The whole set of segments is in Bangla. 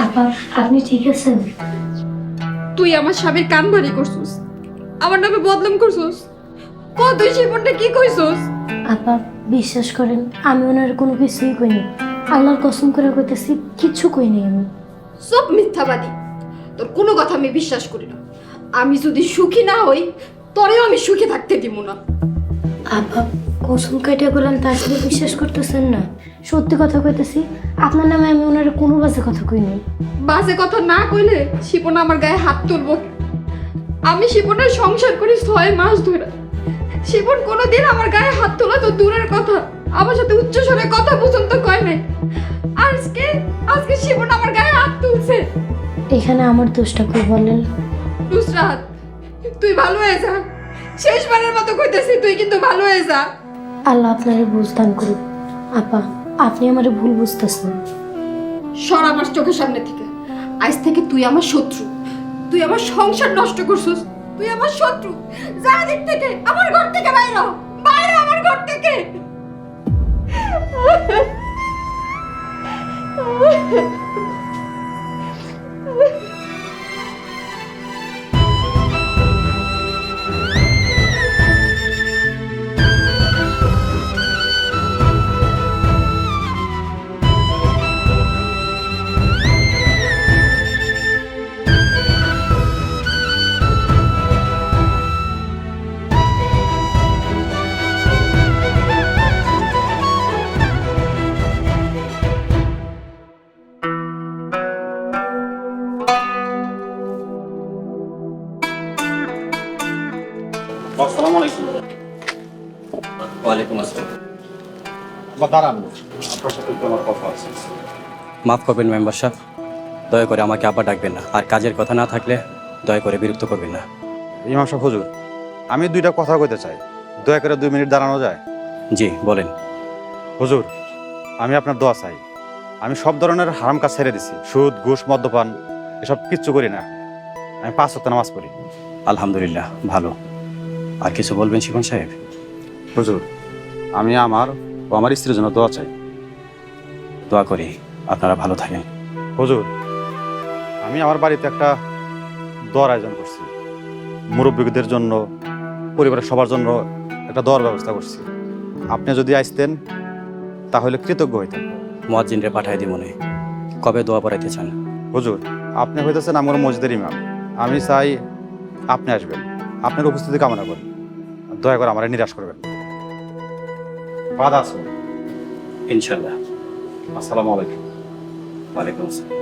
আপা, আপনি ঠিক আছেন? তুই আমার স্বামীর কান ভারী করছিস, আমার নামে বদনাম করছিস। তুই জীবনটা কি কইছিস? আপা, বিশ্বাস করেন আমি ওনার কোনো কিছুই কইনি। আল্লাহর কসম করে কইতেছি, কিচ্ছু কইনি আমি। সব মিথ্যাবাদী, তোর কোনো কথা আমি বিশ্বাস করি না। আমি যদি সুখী না হই, তোরেও আমি সুখে থাকতে দিব না। আপা, কসম কাটিয়া বললেন তার সাথে বিশ্বাস করতেছেন না? সত্যি কথা কইতেছি, আপনার নামে আমি ওনার কোনো বাজে কথা কইনি। বাজে কথা না কইলে শিপন আমার গায়ে হাত তুলবো। আমি শিপনের সংসার করি 6 মাস ধরে। শিপন কোনোদিন আমার গায়ে হাত তোলা তো দূরের কথা, আমার সাথে উচ্চ স্বরে কথা পর্যন্ত কয় নাই। আজকে আজকে শিপন আমার গায়ে হাত তুলছে। এখানে আমার দোষটা কই বলেন? নুসরাত, তুই ভালো হয়ে যা। শেষবারের মতো কইতেছি, তুই কিন্তু ভালো হয়ে যা। আল্লাহ আপনারে বুঝদান করুক। আপা, আপনি আমারে ভুল বুঝতেছেন। সর আমার চোখের সামনে থেকে। আজ থেকে তুই আমার শত্রু। তুই আমার সংসার নষ্ট করছিস। তুই আমার শত্রু। যা দিক থেকে, আমার ঘর থেকে বাইরে হ। বাইরে আমার ঘর থেকে। আসসালামু আলাইকুম। ওয়ালাইকুম আসসালাম। দাঁড়ান, আপনার সাথে একটু আমার কথা আছে। মাফ করবেন মেম্বার সাহেব, দয়া করে আমাকে আবার ডাকবেন না। আর কাজের কথা না থাকলে দয়া করে বিরক্ত করবেন না। ইমাম সাহেব হুজুর, আমি দুইটা কথা কইতে চাই, দয়া করে 2 মিনিট দাঁড়ানো যায়? জি বলেন। হুজুর, আমি আপনার দোয়া চাই। আমি সব ধরনের হারাম কাজ ছেড়ে দিছি, সুদ ঘুষ মদ্যপান এসব কিচ্ছু করি না। আমি 5 ওয়াক্ত নামাজ পড়ি। আলহামদুলিল্লাহ, ভালো। আর কিছু বলবেন শিবন সাহেব? হুজুর, আমি আমার ও আমার স্ত্রীর জন্য দোয়া চাই। দোয়া করি আপনারা ভালো থাকেন। হুজুর, আমি আমার বাড়িতে একটা দোয়ার আয়োজন করছি। মুরব্বীদের জন্য, পরিবারের সবার জন্য একটা দোয়ার ব্যবস্থা করছি। আপনি যদি আসতেন তাহলে কৃতজ্ঞ হইতেন। মুয়াজ্জিনরে পাঠাই দি মনে। কবে দোয়া পড়াইতে চান? হুজুর, আপনি হইতেছেন আমার মসজিদের ইমাম। আমি চাই আপনি আসবেন, আপনার উপস্থিতি কামনা করি। দয়া করে আমার নিরাশ করবেন। বাদ আছে। ইনশাল্লাহ। আসসালামু আলাইকুম। ওয়ালাইকুম আসসালাম।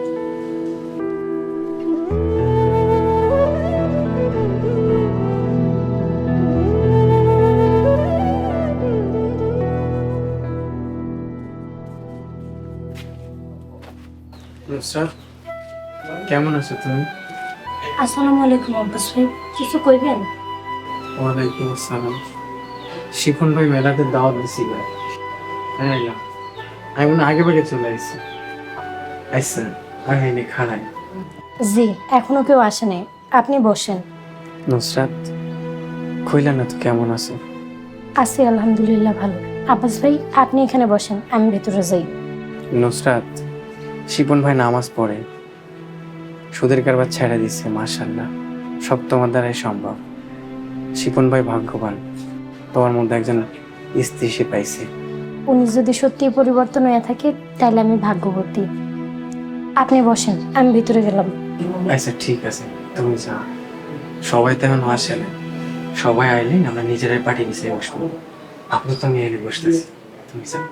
নুসরাত, কেমন আছো তুমি? আসসালামু আলাইকুম আব্বাস ভাই, কিছু কইবেন? ওয়ালাইকুম আসসালাম। শিখন ভাই মেলাতে দাওয়াত দিছিল। হ্যাঁ না, আমি মনে আগে ভাগে চলে আসছি। আচ্ছা, আগে এনে খাড়াই। জি, এখনো কেউ আসে নাই, আপনি বসেন। নুসরাত, কইলা না তো কেমন আছো? আছি আলহামদুলিল্লাহ ভালো। আব্বাস ভাই, আপনি এখানে বসেন, আমি ভেতরে যাই। নুসরাত, শিপন ভাই নামাজ পড়ে, সুদের কারবার ছেড়ে দিচ্ছে। মাশাআল্লাহ, সব তোমার দ্বারাই সম্ভব। শিপন ভাই ভাগ্যবান, তোমার মধ্যে একজন স্ত্রী সে পাইছে। উনি যদি সত্যি পরিবর্তন হয়ে থাকে তাহলে আমি ভাগ্যবতী। আপনি বসেন, আমি ভিতরে গেলাম। আচ্ছা ঠিক আছে, তুমি যাও। সবাই তো এখন আসে না, সবাই আইলে আমরা নিজেরাই পাঠিয়ে নিচে বসবো। আপনি তো আমি এলে বসতেছি, তুমি যাও।